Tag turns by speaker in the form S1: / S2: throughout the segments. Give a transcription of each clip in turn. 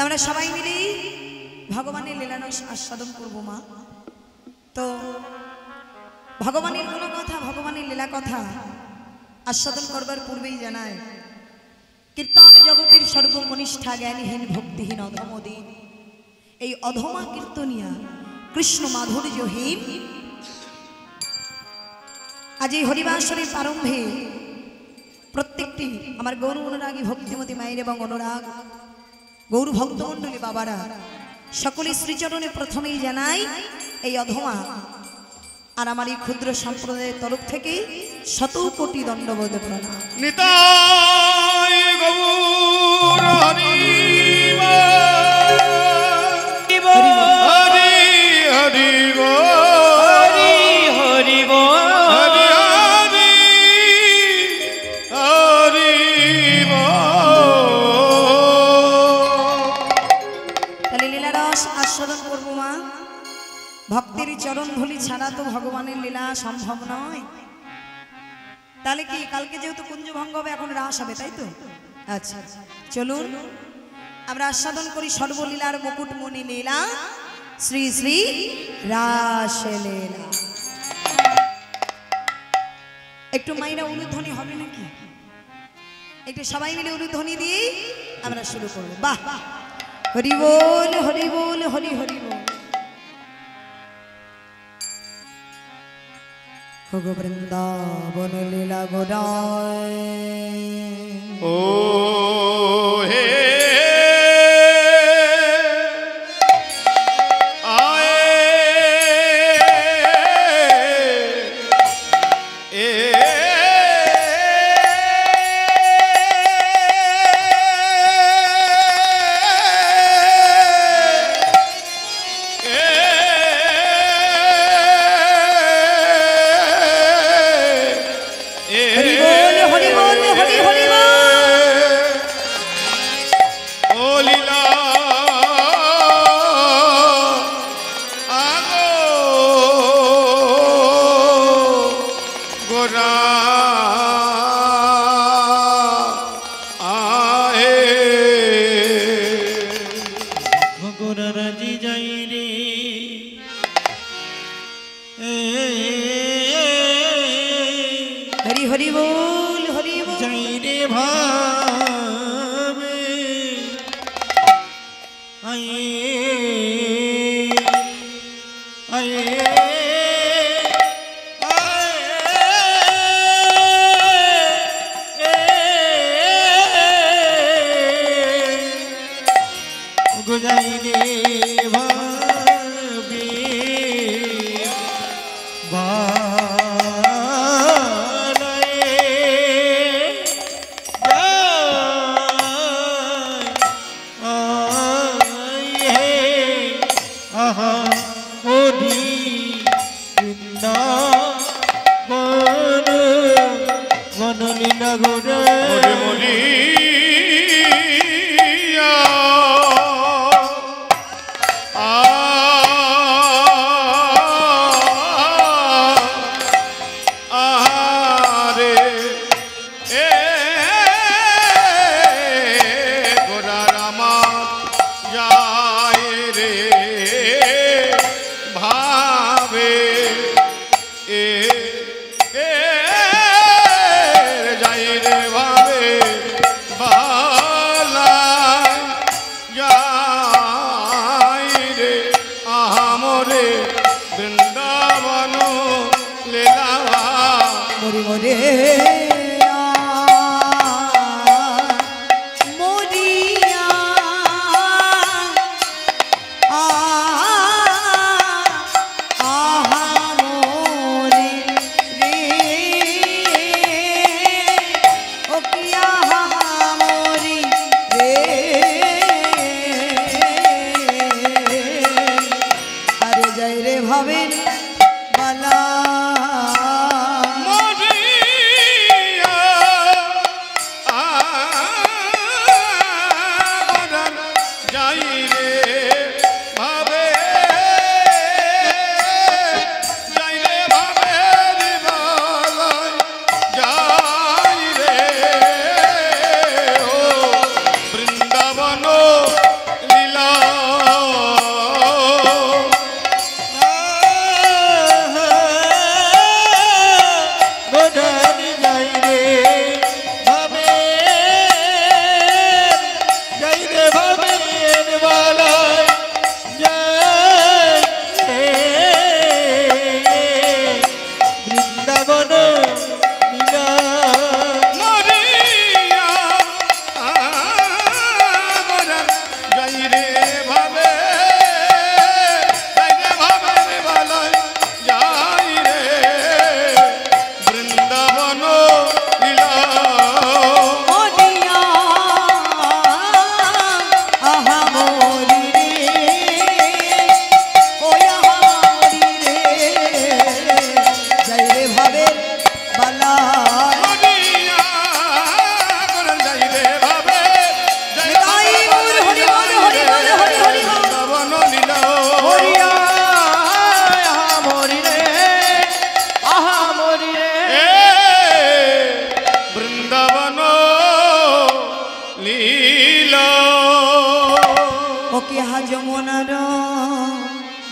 S1: আমরা সবাই মিলে ভগবানের লীলারস আস্বাদন করব মা। তো ভগবানের গুণ কথা, ভগবানের লীলা কথা আস্বাদন করবার পূর্বেই জানায় কীর্তন জগতের সর্বকনিষ্ঠা জ্ঞানহীন ভক্তিহীন অধমদিন, এই অধমা কীর্তনিয়া কৃষ্ণ মাধুর্যহীন আজ এই হরিবাসরের প্রারম্ভে প্রত্যেকটি আমার গৌর অনুরাগী ভক্তিমতী মায়ের এবং অনুরাগ গৌর ভক্তমণ্ডলী বাবারা সকলে শ্রীচরণে প্রথমেই জানাই এই অধমা আর আমার এই ক্ষুদ্র সম্প্রদায়ের তরফ থেকে শত কোটি দণ্ডবোধ প্রণাম।
S2: নিতাই গৌর হরি হরি হরি হরি হরি হরি হরি
S1: তাহলে লীলারস আস্বাদন করবো মা। ভক্তের চরণ ধুলি ছাড়া তো ভগবানের লীলা সম্ভব নয়। তাহলে কি কালকে যেহেতু কুঞ্জ ভঙ্গ হবে, এখন রাস হবে, তাই তো? আচ্ছা চলুন আমরা আস্বাদন করি সর্বলীলার মুকুটমণি লীলা, শ্রী শ্রী রাস লীলা। একটু মাইরা উলুধ্বনি হবে নাকি? একটু সবাই মিলে উলুধ্বনি দিয়ে আমরা শুরু করবো। বাহ, হরি বল হরি বল হরি হরি বল। ভগ বৃন্দাবন লীলা গোরায়
S2: ও হে
S1: ভাবেন বালা
S2: লীলা
S1: যমুনার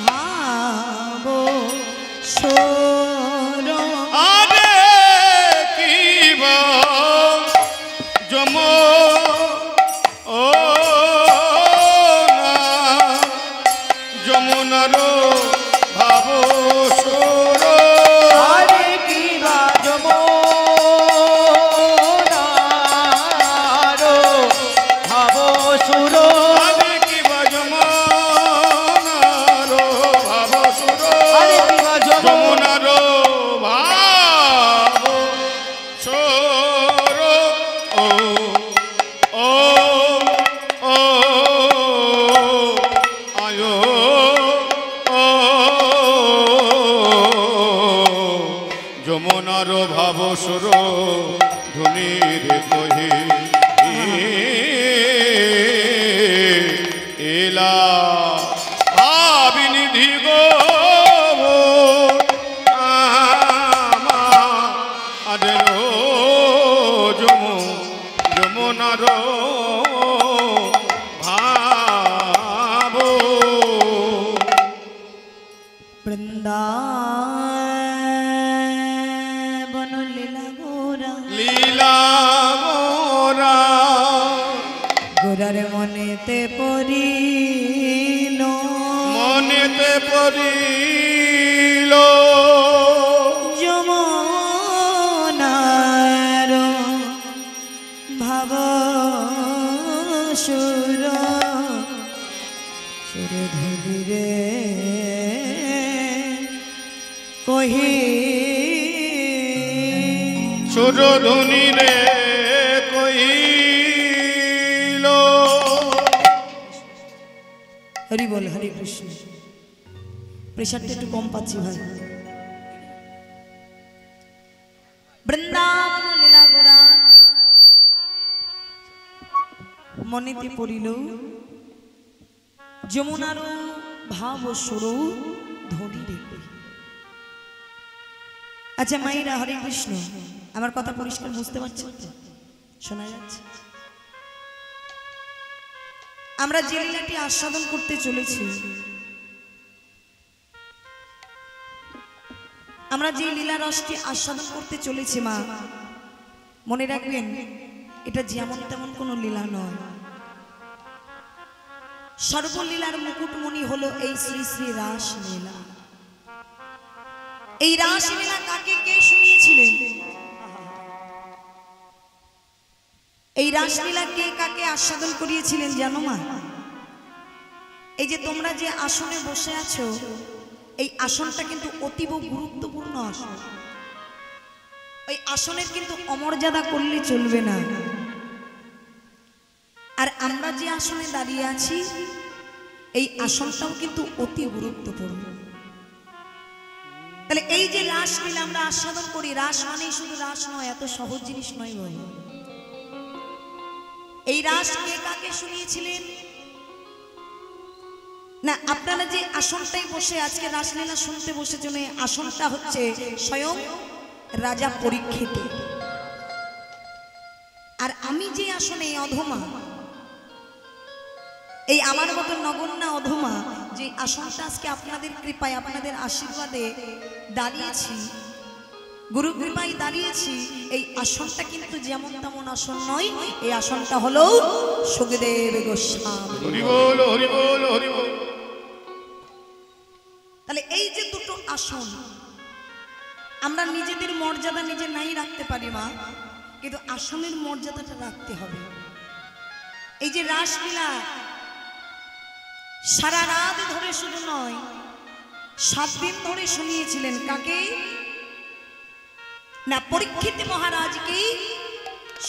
S1: ভাব সোর
S2: আরে কি যম ও না যমুনার ভাব সোর
S3: আরে কি যমুনার ভাব সুর
S2: যমুনার ভাব সোর ও ও ও আয়ো ও যমুনার ভাব সোর ধুনির কহি এলা ভাবিনিধি গো যমুনার ভাব
S1: বৃন্দাবন লীলা গোরা
S2: লীলা গোরা
S1: গোরার মনেতে পড়িল
S2: মনেতে পড়িল
S1: যমুনার ভাব সুর সুর ধুলিরে কহি
S2: সুরধুনি রে কহিল
S1: হরি বল হরে কৃষ্ণ প্রেশারটা একটু কম পাচ্ছি ভাই বৃন্দাবন লীলা গোরা মনেতে পড়িল যমুনার ভাব সুর ধনী রে আচ্ছা মাইরা হরে কৃষ্ণ আমার কথা পরিষ্কার বুঝতে পারছেন তো শোনা যাচ্ছে আমরা যে লীলাটি আস্বাদন করতে চলেছি আমরা যে লীলা রসটি আস্বাদন করতে চলেছি মা মনে রাখবেন এটা যেমন তেমন কোনো লীলা নয় সর্বলীলার মুকুটমণি হলো এই শ্রী শ্রী রাসলীলা এই রাসলীলা কাকে কে শুনিয়েছিলেন এই রাসলীলা কে কাকে আস্বাদন করিয়েছিলেন জানো মা এই যে তোমরা যে আসনে বসে আছো এই আসনটা কিন্তু অতীব গুরুত্বপূর্ণ আসন ওই আসনের কিন্তু অমর্যাদা করলে চলবে না আর আমরা যে আসনে দাঁড়িয়ে আছি এই আসনটাও কিন্তু অতি গুরুত্বপূর্ণ তাহলে এই যে রাসলীলা আমরা আস্বাদন করি রাস মানেই শুধু রাস নয় এত সহজ জিনিস নয় ভাই এই রাস কে কাকে শুনিয়েছিলেন না আপনারা যে আসনটাই বসে আজকে রাসলীলা শুনতে বসেছেন এই আসনটা হচ্ছে স্বয়ং রাজা পরীক্ষিত আর আমি যে আসনে অধমা এই আমার মতো নগণ্যা অধমা যে আসনটা আজকে আপনাদের কৃপায় আপনাদের আশীর্বাদে দাঁড়িয়েছি, গুরু কৃপায় দাঁড়িয়েছি, এই আসনটা কিন্তু যেমন তেমন আসন নয়। এই আসনটা হলো সুখদেব গোস্বামী।
S2: হরি বল হরি বল হরি বল।
S1: তাহলে এই যে দুটো আসন আমরা নিজেদের মর্যাদা নিজে নাই রাখতে পারি মা, কিন্তু আসনের মর্যাদাটা রাখতে হবে। এই যে রাসলীলা সারা রাত ধরে শুধু নয় 7 দিন ধরে শুনিয়েছিলেন কাকে না? পরীক্ষিত মহারাজকে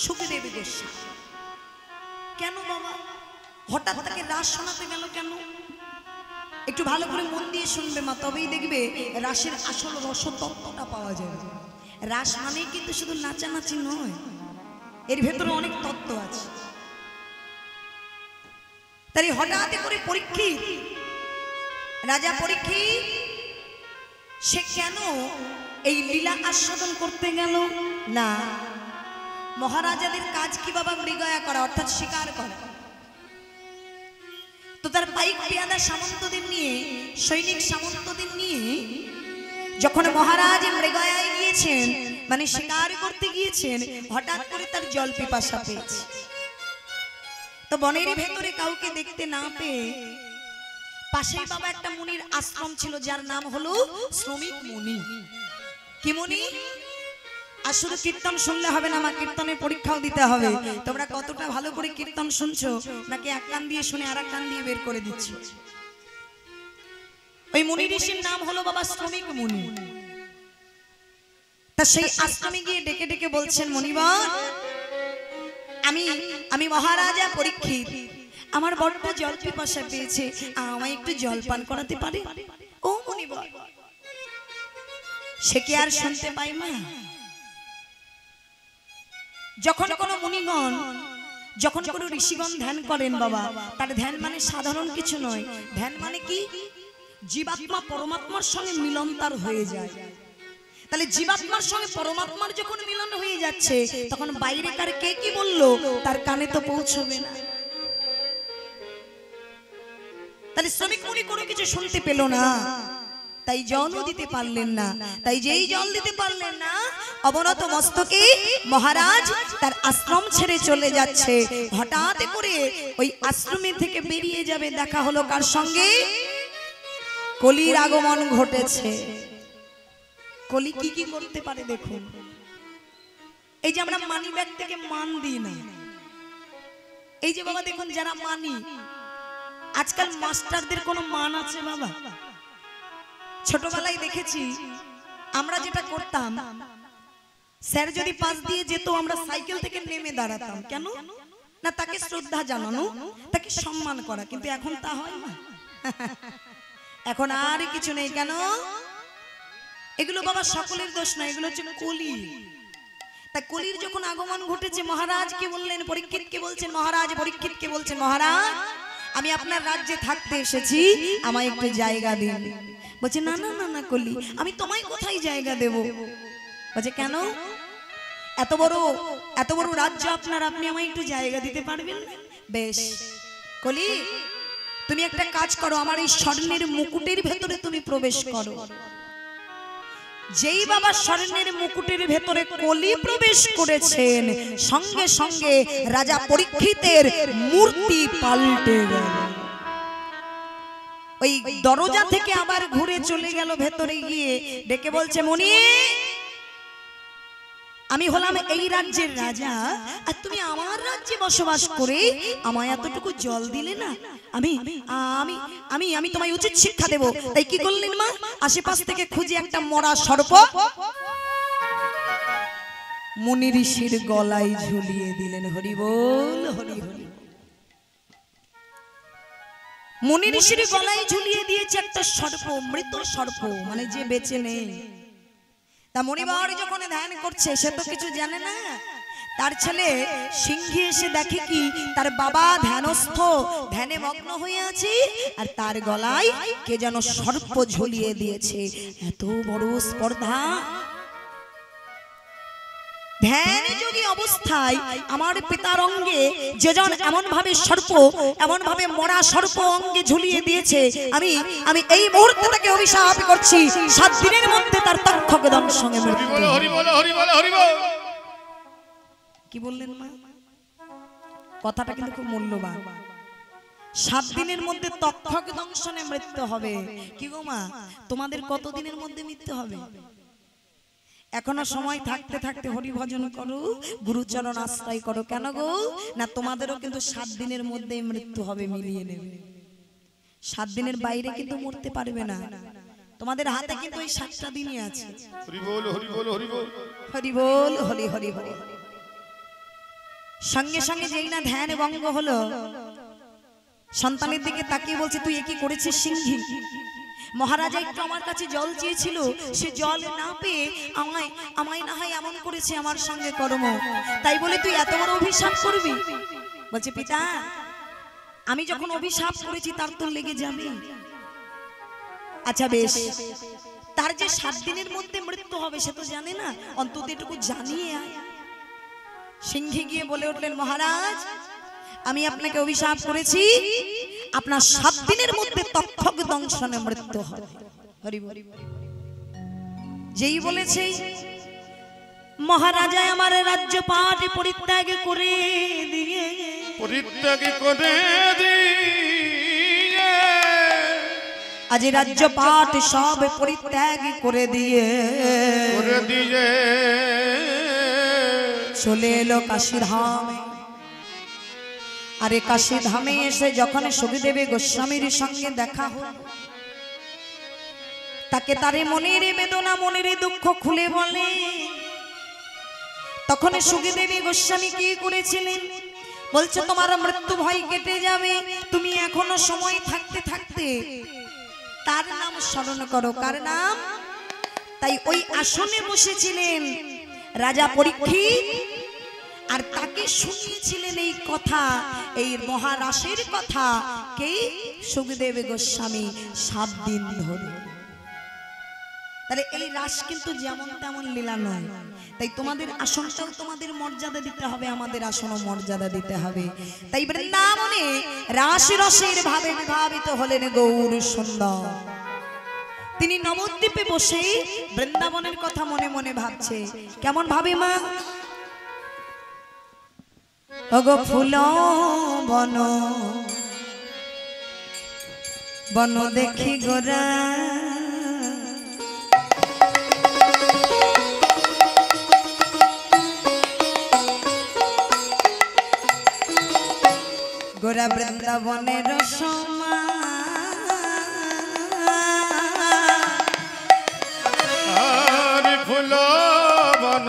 S1: সুখদেব গোস্বামী। কেন বাবা হঠাৎ তাকে রাস শোনাতে গেল কেন? একটু ভালো করে মন দিয়ে শুনবে মা, তবেই দেখবে রাসের আসল রসতত্ত্বটা পাওয়া যাবে। রাস মানে কিন্তু শুধু নাচানাচি নয়, এর ভেতরে অনেক তত্ত্ব আছে। তাই হঠাৎ করে পরীক্ষিত রাজা পরীক্ষিত সে কেন এই লীলা আস্বাদন করতে গেল না? মহারাজাদের কাজ কি বাবা? মৃগয়া করা, অর্থাৎ শিকার করা। তো তার পাইক পেয়াদা সামন্তদের নিয়ে, সৈনিক সামন্তদের নিয়ে যখন মহারাজ মৃগয়ায় গিয়েছেন, মানে শিকার করতে গিয়েছেন, হঠাৎ করে তার জল পিপাসা পেয়েছে। তো বনের ভেতরে কাউকে দেখতে না পেয়ে পাশেই বাবা একটা মুনির আশ্রম ছিল, যার নাম হলো শ্রমিক মুনি। কি মুনি? আর শুধু কীর্তন শুনলে হবে না মা, কীর্তনের পরীক্ষাও দিতে হবে। তোমরা কতটা ভালো করে কীর্তন শুনছো, নাকি এক কান দিয়ে শুনে আর এক কান দিয়ে বের করে দিচ্ছ? ওই মুনি ঋষির নাম হলো বাবা শ্রমিক মুনি। তা সেই আশ্রমে গিয়ে ডেকে ডেকে বলছেন, মুনিবর আমি মহারাজা পরীক্ষিত, আমার বড্ড জল পিপাসা পেয়েছে, আমায় একটু জল পান করাতে পারে? ও মুনিবর, সে কি আর শুনতে পাই মা? যখন কোনো মুনিগণ, যখন কোনো ঋষিগণ ধ্যান করেন বাবা, তার ধ্যান মানে সাধারণ কিছু নয়। ধ্যান মানে কি? জীবাত্মা পরমাত্মার সঙ্গে মিলন তার হয়ে যায়। তাহলে জীবাত্মার সঙ্গে পরমাত্মার যখন মিলন হয়ে যাচ্ছে, তখন বাইরেকার কে কি বললো তার কানে তো পৌঁছবে না। তাহলে শ্রমিক মুনি কোনো কিছু শুনতে পেল না, তাই জলও দিতে পারলেন না। তাই যেই জল দিতে পারলেন না, অবনত মস্তকে মহারাজ তার আশ্রম ছেড়ে চলে যাচ্ছে। হঠাৎ করে ওই আশ্রমে থেকে বেরিয়ে যাবে, দেখা হলো কার সঙ্গে? কলির আগমন ঘটেছে। কলি কি কি করতে পারে দেখুন। এই যে আমরা মানি ব্যাগ থেকে মান দিই না, এই যে বাবা দেখুন যারা মানি, আজকাল মাস্টারদের কোনো মান আছে বাবা? ছোটবেলায় দেখেছি আমরা যেটা করতাম, স্যার যদি পাশ দিয়ে যেত আমরা সাইকেল থেকে নেমে দাঁড়াতাম। কেন না? তাকে শ্রদ্ধা জানানো, তাকে সম্মান করা। কিন্তু এখন তা হয় না, এখন আর কিছু নেই। কেন? এগুলো বাবা সকলের দোষ না, এগুলো হচ্ছে কলি। তা কলির যখন আগমন ঘটেছে, মহারাজকে বললেন, পরীক্ষিতকে বলছেন মহারাজ, পরীক্ষিতকে বলছেন মহারাজ, আমি আপনার রাজ্যে থাকতে এসেছি, আমায় একটু জায়গা দিন। বলছে না না না না কলি, আমি তোমায় কোথায় জায়গা দেব? বলছে কেন? এত বড় রাজ্য আপনার, আপনি আমায় একটু জায়গা দিতে পারবেন? বেশ কলি, তুমি একটা কাজ করো, আমার এই স্বর্ণের মুকুটের ভেতরে তুমি প্রবেশ করো। যেই বাবা স্বর্ণের মুকুটের ভেতরে কলি প্রবেশ করেছেন, সঙ্গে সঙ্গে রাজা পরীক্ষিতের মূর্তি পাল্টে গেল। ওই দরজা থেকে আবার ঘুরে চলে গেল ভেতরে, গিয়ে ডেকে বলছে, মুনি আমি হলাম এই রাজ্যের রাজা, আর তুমি আমার রাজ্যে বসবাস করে আমায় এতটুকু জল দিলে না, আমি আমি আমি আমি তোমায় উচিত শিক্ষা দেব। তাই কি করলেন মা? আশেপাশ থেকে খুঁজে একটা মরা সর্প মুনি ঋষির গলায় ঝুলিয়ে দিলেন। হরি বল হরি হরি। মুনি ঋষির গলায় ঝুলিয়ে দিয়েছে একটা সর্প, মৃত সর্প, মানে যে বেঁচে নেই। তা মণিবর যখন ধ্যান করছে, সে তো কিছু জানে না। তার ছেলে সিংহী এসে দেখে কি তার বাবা ধ্যানস্থ, ধ্যানে মগ্ন হয়ে আছে, আর তার গলায় কে যেন সর্প ঝুলিয়ে দিয়েছে। এত বড় স্পর্ধা! ধ্যান যোগী অবস্থায় আমার পিতার অঙ্গে যেজন এমন ভাবে সর্প, এমন ভাবে মরা সর্প অঙ্গে ঝুলিয়ে দিয়েছে, আমি আমি এই মুহূর্তে তাকে অভিশাপ করছি 7 দিনের মধ্যে তার তক্ষক দংশনে মৃত্যু।
S2: হরি বল হরি বল হরি বল।
S1: কি বললেন মা? কথাটা কিন্তু খুব মূল্যবান। 7 দিনের মধ্যে তক্ষক দংশনে মৃত্যু হবে। কি গো মা, তোমাদের কত দিনের মধ্যে মৃত্যু হবে? এখনো সময় থাকতে থাকতে হরি ভজন করো, গুরুচরণ আশ্রয় করো। কেন গো? না তোমাদেরও কিন্তু 7 দিনের মধ্যে মৃত্যু হবে, মিলিয়ে নেবে। 7 দিনের বাইরে কিন্তু মরতে পারবে না। তোমাদের হাতে কিন্তু এই 7টা দিনই আছে।
S2: হরি বল হরি বল হরি বল।
S1: হরি বল হরি হরি হরি। সঙ্গে সঙ্গে যেই না ধ্যান ভঙ্গ হলো, সন্তানের দিকে তাকিয়ে বলছে, তুই এ কি করেছিস সিংহী? মহারাজা একটু আমার কাছে জল চেয়েছিল, সে জল না পেয়ে আমায় না হয় এমন করেছে আমার সঙ্গে কর্ম, তাই বলে তুই এত বড় অভিশাপ করবি? বলছে, পিতা আমি যখন অভিশাপ করেছি তার তো লেগে যাবে। আচ্ছা বেশ, তার যে 7 দিনের মধ্যে মৃত্যু হবে সে তো জানে না, অন্তত এটুকু জানিয়ে আয়। সিংহী গিয়ে বলে উঠলেন, মহারাজ আমি আপনাকে অভিশাপ করেছি, আপনার 7 দিনের মধ্যে তক্ষক দংশনে মৃত্যু হবে। হরি বল। যেই বলেছে, মহারাজা আমার রাজ্য পাট পরিত্যাগ করে দিয়ে,
S2: পরিত্যাগ করে দিয়ে,
S1: আজ রাজ্য পাট সব পরিত্যাগ করে দিয়ে চলে এলো কাশীধামে। আরে কাশীধামে এসে যখন সুখদেব গোস্বামীর সঙ্গে দেখা হলো, তাকে তারে মনের বেদনা মনের দুঃখ খুলে বলে। তখন সুখদেব গোস্বামী কি করেছিলেন? বলছে, তোমার মৃত্যু ভয় কেটে যাবে, তুমি এখনো সময় থাকতে থাকতে তার নাম স্মরণ করো। কার নাম? তাই ওই আসনে বসেছিলেন রাজা পরীক্ষিত, আর তাকে শুনিয়েছিলেন এই কথা, এই মহারাসের কথা কে? সুখদেব গোস্বামী 7 দিন ধরে। তাহলে এই রাস কিন্তু যেমন তেমন লীলা নয়। তাই তোমাদের আসনটাও তোমাদের মর্যাদা দিতে হবে, আমাদের আসনও মর্যাদা দিতে হবে। তাই বৃন্দাবনে রাস রসের ভাবে বিভাবিত হলেন গৌর সুন্দর। তিনি নবদ্বীপে বসে বৃন্দাবনের কথা মনে মনে ভাবছে। কেমন ভাবে মা? ওগো ফুল বন বন দেখি গোরা, গোরা বৃন্দাবনের সমা,
S2: আরে ফুল বন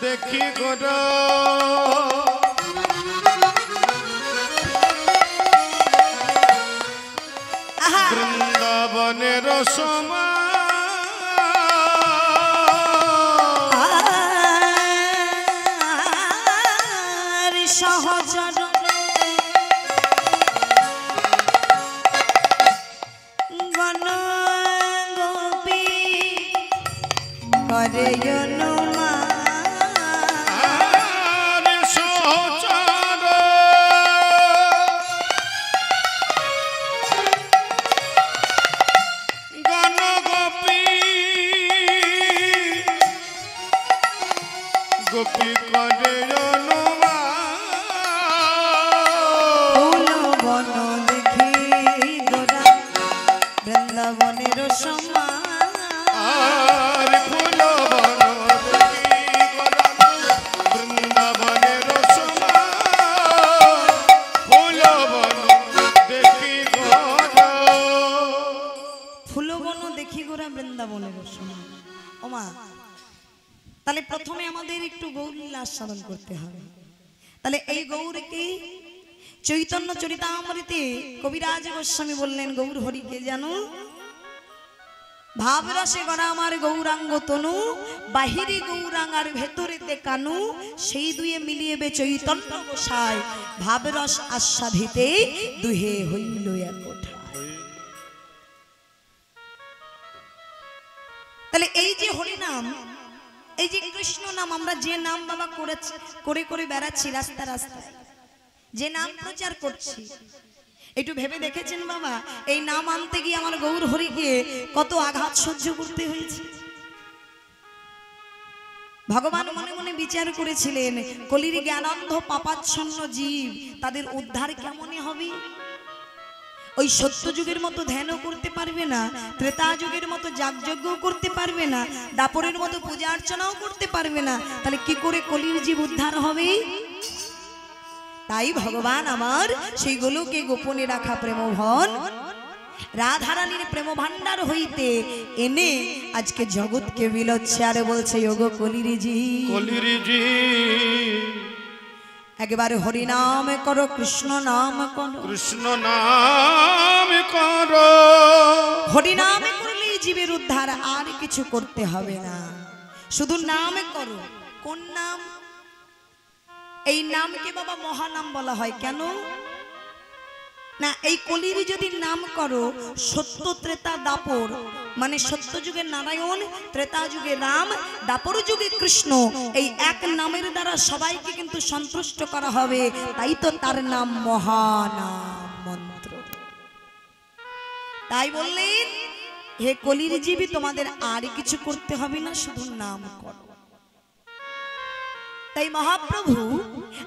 S2: দেখি গোরা, বৃন্দাবনের সমা,
S1: সহচর গণ গোপী করে
S2: গোপী করে
S1: ফুল বন দেখি গোরা বৃন্দাবনের সমা,
S2: আর ফুল বন দেখি গোরা বৃন্দাবনের সমা, ফুল বন দেখি গোরা,
S1: ফুল বন দেখি গোরা বৃন্দাবনের সমা। ওমা, তাহলে প্রথমে আমাদের একটু গৌরলীলা আস্বাদন করতে হবে। তাহলে এই গৌরকে চৈতন্য চরিতামৃতে কবিরাজ গোস্বামী বললেন, গৌর হরিকে জানো, ভাবরসে গড়া আমার গৌরাঙ্গ তনু, বাহিরে গৌরাঙ্গার ভেতরেতে কানু, সেই দুয়ে মিলিয়েবে চৈতন্য গোসাই, ভাবরস আস্বাদিতে দুহে হইল একোঠা। তাহলে এই যে হরিনাম, এই যে কৃষ্ণ নাম আমরা যে নাম বাবা করেছি করে করে বেড়াচ্ছি রাস্তা রাস্তায়, যে নাম প্রচার করছি, একটু ভেবে দেখেছেন বাবা এই নাম আনতে গিয়ে আমার গৌর হরিকে কত আঘাত সহ্য করতে হয়েছে? ভগবান মনে মনে বিচার করেছিলেন কলির জ্ঞানান্ধ পাপাচ্ছন্ন জীব তাদের উদ্ধার কেমনই হবে? ওই সত্য যুগের মতো ধ্যানও করতে পারবে না, ত্রেতা যুগের মতো যাগযজ্ঞ করতে পারবে না, দাপরের মতো পূজা অর্চনাও করতে পারবে না, তাহলে কি করে কলির জীব উদ্ধার হবে? তাই ভগবান আমার সেইগুলোকে গোপনে রাখা প্রেমধন রাধারানীর প্রেম ভান্ডার হইতে এনে আজকে জগৎকে বিলচ্ছে আর বলছে ওগো কলিরিজি,
S2: কলিরিজি
S1: একবার হরি নাম করো, কৃষ্ণ নাম করো,
S2: কৃষ্ণ নাম করো।
S1: হরি নাম করলেই জীবের উদ্ধার, আর কিছু করতে হবে না, শুধু নাম করো। কোন নাম? এই নামকে বাবা মহানাম বলা হয়। কেন না? এই কলির যদি নাম করো, সত্য ত্রেতা দাপর মানে সত্য যুগে নারায়ণ, ত্রেতা যুগে রাম, দাপর যুগে কৃষ্ণ, এই এক নামের দ্বারা সবাইকে কিন্তু সন্তুষ্ট করা হবে। তাই তো তার নাম মহানাম মন্ত্র। তাই বললেন হে কলির জীবী তোমাদের আর কিছু করতে হবে না, শুধু নাম করো। তাই মহাপ্রভু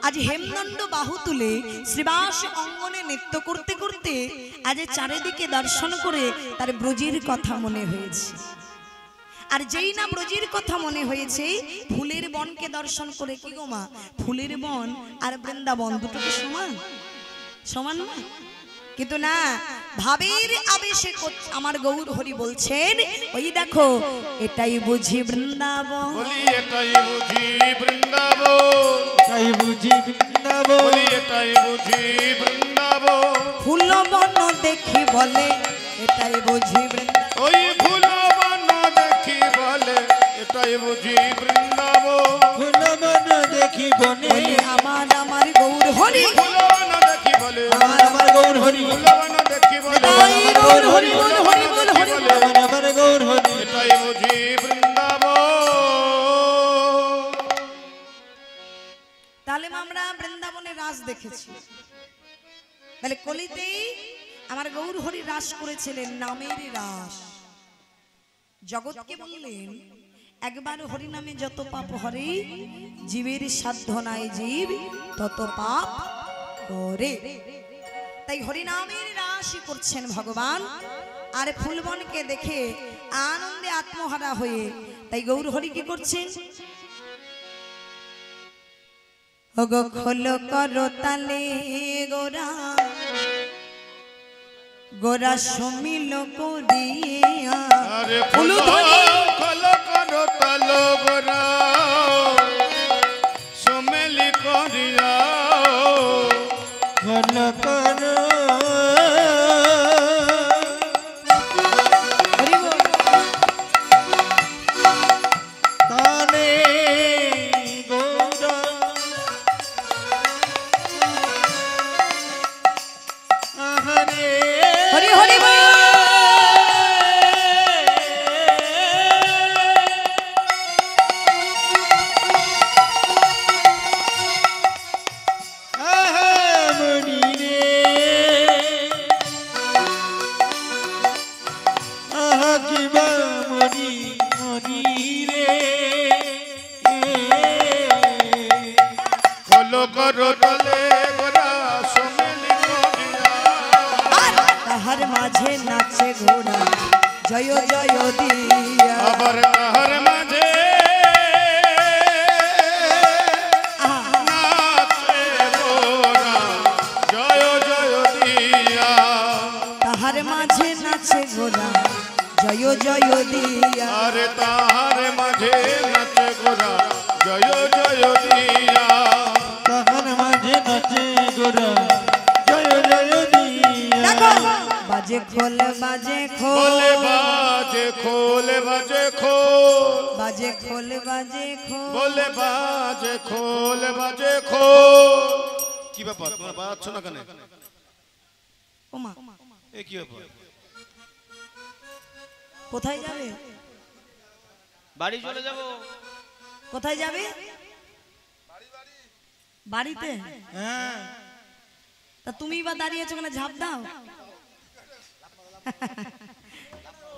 S1: আজ হেমদণ্ড বাহু তুলে শ্রীবাস অঙ্গনে নৃত্য করতে করতে আজ চারিদিকে দর্শন করে তার ব্রজের কথা মনে হয়েছে। আর যেই না ব্রজের কথা মনে হয়েছে, ফুলের বনকে দর্শন করে, কি গো মা ফুলের বন আর বৃন্দাবন দুটো কি সমান? সমান না? কিন্তু না, ভাবের আবেশে আমার গৌর হরি বলছেন ওই দেখো এটাই বুঝি বৃন্দাবন,
S2: বলি এটাই বুঝি বৃন্দাবন,
S3: তাই বুঝি বৃন্দাবন,
S2: বলি এটাই বুঝি বৃন্দাবন।
S1: ফুল বন দেখি বলে এটাই বুঝি বৃন্দাবন,
S2: ওই ফুলবন দেখি বলে এটাই বুঝি বৃন্দাবন।
S3: ফুলবন দেখি বনে,
S1: বলি আমার আমার গৌর হরি,
S2: ফুলবন দেখি বলে
S3: আমার গৌর হরি,
S2: ফুলবন দেখি বলে
S1: এই গৌর হরি বল হরি বল হরি বল।
S3: আমার গৌর হরি,
S2: এটাই বুঝি বৃন্দাবন।
S1: তাহলে আমরা বৃন্দাবনে রাস দেখেছি, তাহলে কলিতেই আমার গৌর হরি রাস করেছিলেন, নামের রাস। জগৎকে বললেন একবার হরি নামে যত পাপ হরে, জীবের সাধ্য নাই জীব তত পাপ করে। তাই হরি নামের রাশি করছেন ভগবান, আর ফুলবনকে দেখে আনন্দে আত্মহারা হয়ে তাই গৌর হরি কি করছেন? ওগো খোলো করো তালে গোরা, গোরা সমিল করিয়া
S2: আরে
S1: ফুলু
S2: ফুলো
S1: ধ্বনি
S2: খোলো করো তালো গোরা, সমেলি করিয়া
S3: ঘন করো
S1: হরি বল।
S3: তানে গৌরা, আহারে
S1: হরি হরি বল।
S2: খোলো করো তালে গোরা, সমেলি করিয়া
S1: আর তাহার মাঝে নাচে ঘোড়া জয় জয় দিয়া।
S2: আবার তাহার মাঝে
S1: আহা,
S2: নাচে গোরা, জয় জয় দিয়া।
S1: তাহার মাঝে নাচে ঘোড়া জয় জয় দিয়া।
S2: আরে তাহার মাঝে নাচে গোরা, জয় জয় দিয়া।
S3: তাহার মাঝে নাচে গোরা, জয় জয় দিয়া।
S1: দেখো বাজে খোল বাজে
S2: বলে
S1: খোল,
S2: বাজে খোলে বাজে খোল,
S1: বাজে খোল বাজে খোল।
S2: বলে বাজে খোলে বাজে খোল। কি ব্যাপার তোমরা বাজাচ্ছ না কেন?
S1: ওমা
S2: এ কি ব্যাপার?
S1: কোথায় যাবে?
S3: বাড়ি চলে যাব।
S1: কোথায় যাবে? বাড়িতে।
S3: হ্যাঁ
S1: তা তুমি বা দাঁড়িয়ে আছো কেন? ঝাঁপ দাও।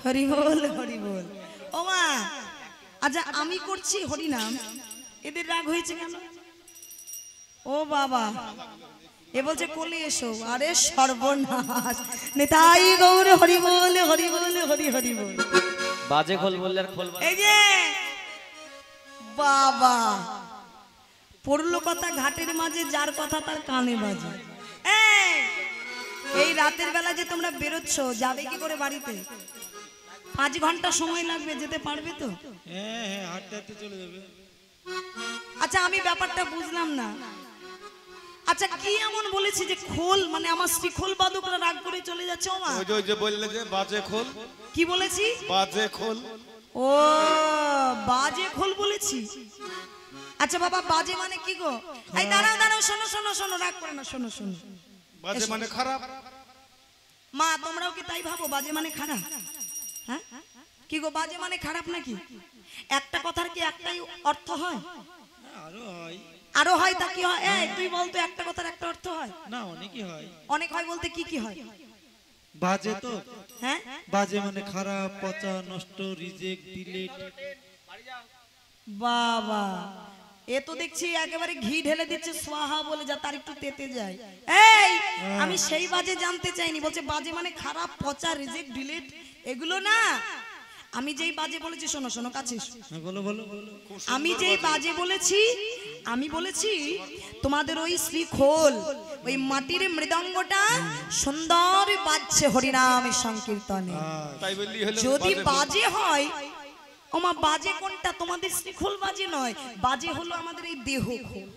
S1: হরি বল হরি বল। ও মা, আচ্ছা আমি করছি হরিনাম, এদের রাগ হয়েছে কেন? ও বাবা, এ বলছে কোলে এসো। আরে সর্বনাশ, নেতাই গৌর হরি বল হরি বল হরি হরি বল।
S4: বাজে খোল বললে আর খোল
S1: এই যে বাবা, পড়লো কথা ঘাটের মাঝে, যার কথা তার কানে বাজে। এই রাতের বেলা যে তোমরা বেরোচ্ছ, যাবে কি করে বাড়িতে? 5 ঘন্টা সময় লাগবে, যেতে পারবে তো?
S3: হ্যাঁ হ্যাঁ, হাঁটতে হাঁটতে চলে যাবে।
S1: আচ্ছা আমি ব্যাপারটা বুঝলাম না। আচ্ছা কি এমন বলেছি যে খোল, মানে আমার শ্রীখোল বাদকরা রাগ করে চলে যাচ্ছে? ও মা,
S2: ওই যে বললে যে বাজে খোল,
S1: কি বলেছি?
S2: বাজে খোল।
S1: ও বাজে খোল বলেছি। আচ্ছা বাবা, বাজে মানে কি গো? এই দাঁড়াও দাঁড়াও, শোনো শোনো শোনো, রাগ করে না, শোনো শোনো।
S2: বাজে মানে খারাপ।
S1: মা তোমরাও কি তাই ভাবো বাজে মানে খারাপ? হ্যাঁ কি গো, বাজে মানে খারাপ নাকি? একটা কথার কি একটাই অর্থ হয়?
S3: আরো হয়।
S1: আরো হয়, তা কি হয়? এই তুই বলতো, একটা কথার একটা অর্থ হয়
S3: না, অনেকই হয়।
S1: অনেক হয় বলতে কি কি হয়?
S3: বাজে তো,
S1: হ্যাঁ
S3: বাজে মানে খারাপ, পচা, নষ্ট, রিজেক্ট, ডিলিট।
S1: বাবা, এ তো দেখছি একেবারে ঘি ঢেলে দিচ্ছে সোহা বলে, যা তার একটু তেতে যায়। এই আমি সেই বাজে জানতে চাইনি, বলছে বাজে মানে খারাপ, পচা, রিজেক্ট, ডিলিট, এগুলো না। আমি যেই বাজে বলেছি, শোনো শোনো, কাছে এসো।
S3: হ্যাঁ, বলো বলো বলো।
S1: আমি যেই বাজে বলেছি, আমি বলেছি তোমাদের ওই শ্রীখোল, ওই মাটির মৃদঙ্গটা সুন্দর বাজছে হরিনামের সংকীর্তনে।
S2: তাই বললি হলো
S1: যদি
S2: বাজে খোল।
S1: বাজে হয়, ওমা বাজে কোনটা? তোমাদের শ্রীখোল বাজে নয়, বাজে হলো আমাদের এই দেহ খোল।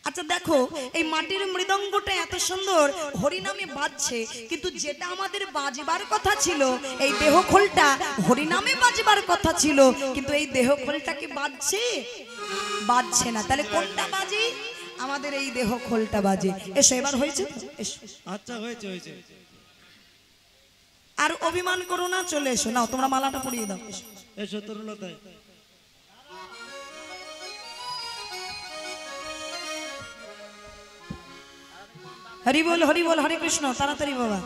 S1: আচ্ছা দেখো, এই মাটির মৃদঙ্গটা এত সুন্দর হরিনামে বাজছে, কিন্তু যেটা আমাদের বাজবার কথা ছিল, এই দেহ খোলটা হরিনামে বাজবার কথা ছিল, কিন্তু এই দেহ খোলটা কি বাজছে? বাজছে না। তাহলে কোনটা বাজে? আমাদের এই দেহ খোলটা বাজে। এসো, এবার হয়েছে তো? এসো।
S3: আচ্ছা, হয়েছে হয়েছে।
S1: আর অভিমান করো না, চলে এসো। নাও তোমরা মালাটা পরিয়ে দাও। এসো।
S3: এসো তরুলতায়।
S1: হরি বল হরে কৃষ্ণ, তাড়াতাড়ি বাবা।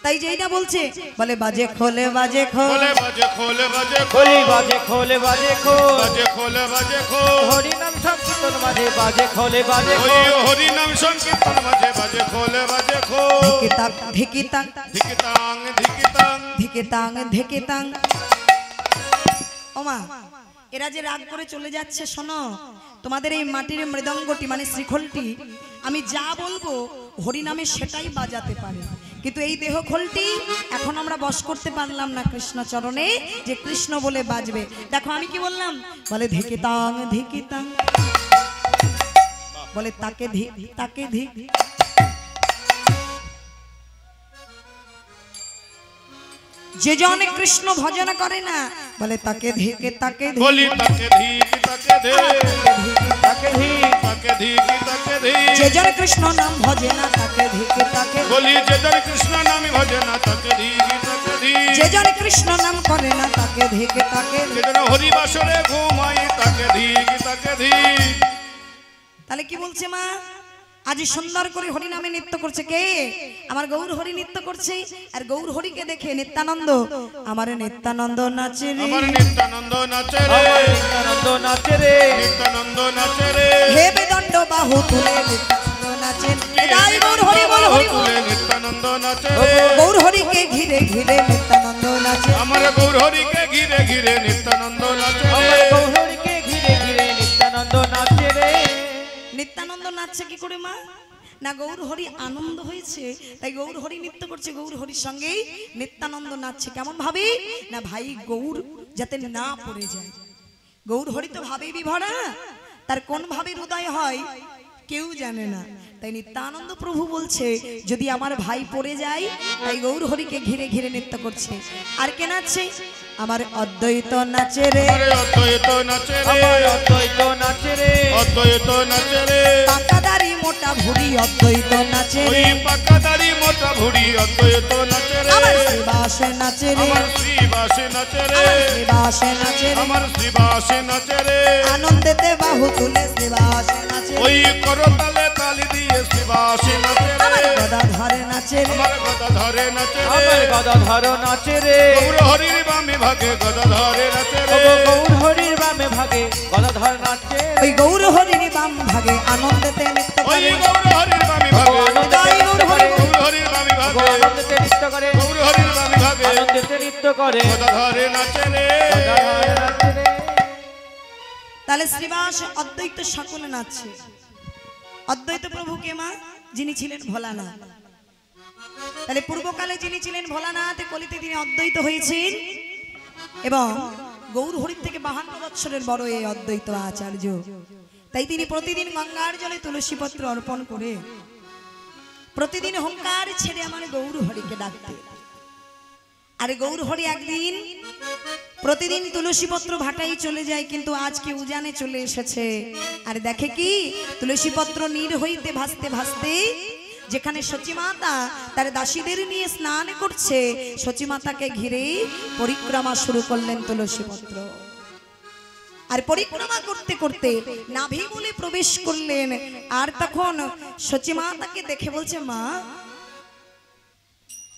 S1: তাই যে এইটা বলছে, বলে বাজে খোলে বাজে খোল,
S2: বলে বাজে খোল বাজে খোল,
S4: খোলি বাজে খোলে বাজে খোল,
S2: বাজে খোল বাজে খোল।
S4: হরি নাম সংকীর্তন মাঝে বাজে খোলে বাজে
S2: ওই
S4: খোল,
S2: হরি নাম সংকীর্তন মাঝে বাজে খোল বাজে খোল।
S1: ধিকিতাং ধিকিতাং
S2: ধিকিতাং ধিকিতাং।
S1: ধিকিতাং ধিকিতাং। ওমা, এরা যে রাগ করে চলে যাচ্ছে, শোনো, তোমাদের এই মাটির মৃদঙ্গটি মানে শ্রীখোলটি আমি যা বলবো হরিনামে সেটাই বাজাতে পারে, কিন্তু এই দেহ খোলটি এখন আমরা বশ করতে পারলাম না কৃষ্ণ চরণে, যে কৃষ্ণ বলে বাজবে। দেখো আমি কি বললাম, বলে ধিকিতাং ধিকিতাং, বলে তাকে ধিক তাকে ধিক। যে জন কৃষ্ণ ভজন করে না, বলে তাকে ধিকে তাকে ধিক।
S2: বলি তাকে ধীক তাকে ধে,
S4: তাকে ধিক
S2: তাকে ধীক তাকে ধে।
S1: যে জন কৃষ্ণ নাম ভজে না, তাকে ধিকে তাকে ধিক।
S2: বলি যে জন কৃষ্ণ নামে ভজে না, তাকে ধীক তাকে ধীক।
S1: যে জন কৃষ্ণ নাম করে না, তাকে ধিকে তাকে ধিক।
S2: যে জন হরি বাসরে ঘুমাই, তাকে ধীক তাকে ধীক।
S1: তাহলে কি বলছে মা? আজ সুন্দর করে হরি নামে নৃত্য করছে কে? আমার গৌর হরি নৃত্য করছে। আর গৌর হরিকে দেখে নিত্যানন্দ, আমার নিত্যানন্দ নাচে রে,
S2: আমার নিত্যানন্দ নাচে রে,
S4: আমার নিত্যানন্দ নাচে রে,
S2: নিত্যানন্দ নাচে রে।
S1: হে বেদণ্ড বাহু তুলে নিত্যানন্দ নাচে। তাই গৌর হরি বল হরি বল।
S2: তুলে নিত্যানন্দ নাচে রে।
S1: গৌর হরিকে ঘিরে ঘিরে নিত্যানন্দ নাচে।
S2: আমার গৌর হরিকে ঘিরে ঘিরে নিত্যানন্দ নাচে
S4: আমার
S2: রে।
S4: গৌরীকে ঘিরে ঘিরে নিত্যানন্দ নাচে রে।
S1: নিত্যানন্দ নাচছে কি করে মা? না গৌর হরি আনন্দ হয়েছে, তাই গৌর হরি নৃত্য করছে, গৌর হরির সঙ্গেই নিত্যানন্দ নাচছে। কেমন ভাবে? না ভাই গৌর যাতে না পড়ে যায়। গৌর হরি তো ভাবে বিভরা, তার কোন ভাবে হৃদয় হয় কেউ জানে না। তাই নিত্যানন্দ প্রভু বলছে, যদি আমার ভাই পড়ে যায়, তাই গৌর হরিকে ঘিরে ঘিরে নৃত্য করছে। আর কে নাচছে? আমার অদ্বৈত নাচে রে,
S2: আমার অদ্বৈত নাচে রে,
S4: আমার অদ্বৈত নাচে রে,
S2: অদ্বৈত নাচে রে,
S1: পাকা দাড়ি মোটা ভুড়ি অদ্বৈত নাচে
S2: ওই
S1: রে,
S2: পাকা দাড়ি মোটা ভুড়ি অদ্বৈত নাচে রে,
S1: আমার শ্রীবাসে নাচে রে,
S2: আমার শ্রীবাসে নাচে রে,
S1: আমার শ্রীবাসে নাচে রে,
S2: আমার শ্রীবাসে নাচে রে,
S1: আনন্দেতে বাহু তুলে শ্রীবাসে নাচে রে,
S2: ওই করতালে তালি দিয়ে শ্রীবাসে নাচে
S1: আমার
S2: রে,
S1: গদা ধরে নাচে রে,
S2: আমার গদা ধরে নাচে
S4: আমার
S2: রে,
S4: গদাধর নাচে রে,
S2: গৌর হরির বামে ভাগে গদা ধরে নাচে রে,
S4: ওগো গৌর হরির বামে ভাগে গদাধর নাচে রে,
S1: ওই গৌর হরির বাম ভাগে আনন্দেতে নৃত্য
S2: ওই
S1: করে,
S2: গৌর হরির বামে
S4: ওগো
S2: ভাগে
S4: আনন্দেতে নৃত্য করে,
S2: গৌর হরির বামে
S4: ওগো
S2: ভাগে
S4: আনন্দেতে নৃত্য করে,
S2: গৌর হরির বামে ভাগে
S4: আনন্দেতে নৃত্য করে,
S2: গদা ধরে নাচে রে,
S4: গদাধর নাচে রে।
S1: তাহলে শ্রীবাস অদ্বৈত সকলে নাচছে। অদ্বৈত প্রভু কে মা? যিনি ছিলেন ভোলানাথ। তাহলে পূর্বকালে যিনি ছিলেন ভোলানাথ, কলিতে তিনি অদ্বৈত হয়েছেন এবং গৌর হরির থেকে 52 বৎসরের বড় এই অদ্বৈত আচার্য। তাই তিনি প্রতিদিন গঙ্গার জলে তুলসী পত্র অর্পণ করে প্রতিদিন হুঙ্কার ছেড়ে আমার গৌর হরিকে ডাকতেন। আর গৌর হরি একদিন প্রতিদিন তুলসী পত্র ভাটাই চলে যায়, কিন্তু আজকে উজানে চলে এসেছে। আর দেখে কি তুলসী পত্র নীর হইতে ভাসতে ভাসতে যেখানে সচিমাতা তার দাসীদের নিয়ে স্নান করছে, সচিমাতাকে ঘিরে পরিক্রমা শুরু করলেন তুলসী পত্র। আর পরিক্রমা করতে করতে নাভি মূলে প্রবেশ করলেন। আর তখন সচিমাতাকে দেখে বলছে, মা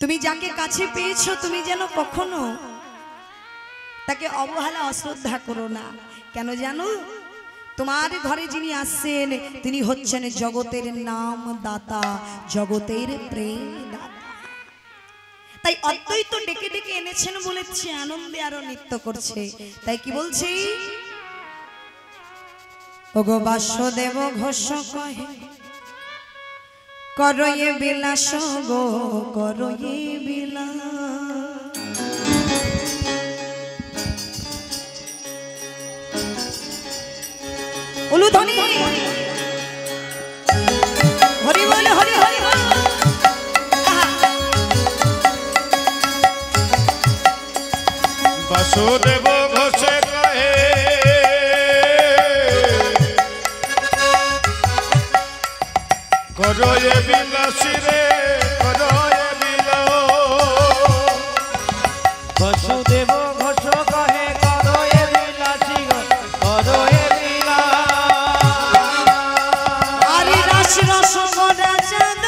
S1: তুমি যাকে কাছে পেয়েছো তুমি যেন কখনো তাকে অবহেলা অশ্রদ্ধা করো না। কেন জানো? তোমার ঘরে যিনি আসছেন তিনি হচ্ছেন জগতের নাম দাতা, জগতের প্রেম দাতা। তাই অদ্বৈত ডেকে ডেকে এনেছেন বলেছে, আনন্দে আরো নৃত্য করছে। তাই কি বলছে? ওগো বাসুদেব ঘোষ কহে করয়ে বিলাস গো করয়ে বিলাস, উলুধ্বনি হরি বল হরি হরি বল।
S2: বাসুদেব ঘোষে কহে করয়ে বিলাসী রে করয়ে বিলাস,
S4: বসুদেব ঘোষ কহে করো এ বিলাসী গো করো এ বিলাস,
S1: আরে রাস রস গড়া চাঁদ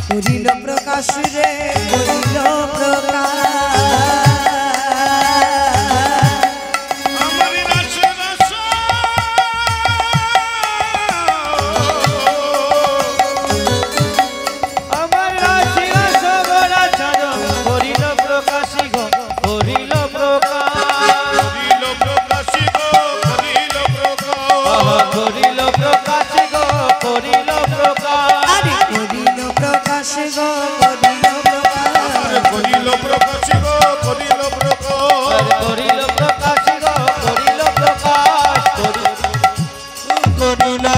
S1: করিল প্রকাশ রে করিল প্রকাশ,
S2: আমার রস রস
S4: আমার রাশি রস গড়া চাঁদ করিল প্রকাশী গো করিল প্রকাশ,
S2: করিল প্রকাশী গো করিল
S4: আহা
S2: প্রকাশ,
S4: করিল প্রকাশী গো করিল প্রকাশ,
S1: আরে করিল প্রকাশ গো করিল প্রকাশ,
S2: করিল প্রকাশী গো করিল প্রকাশ,
S4: আরে করিল প্রকাশী গো করিল প্রকাশ, করিল
S3: করুণা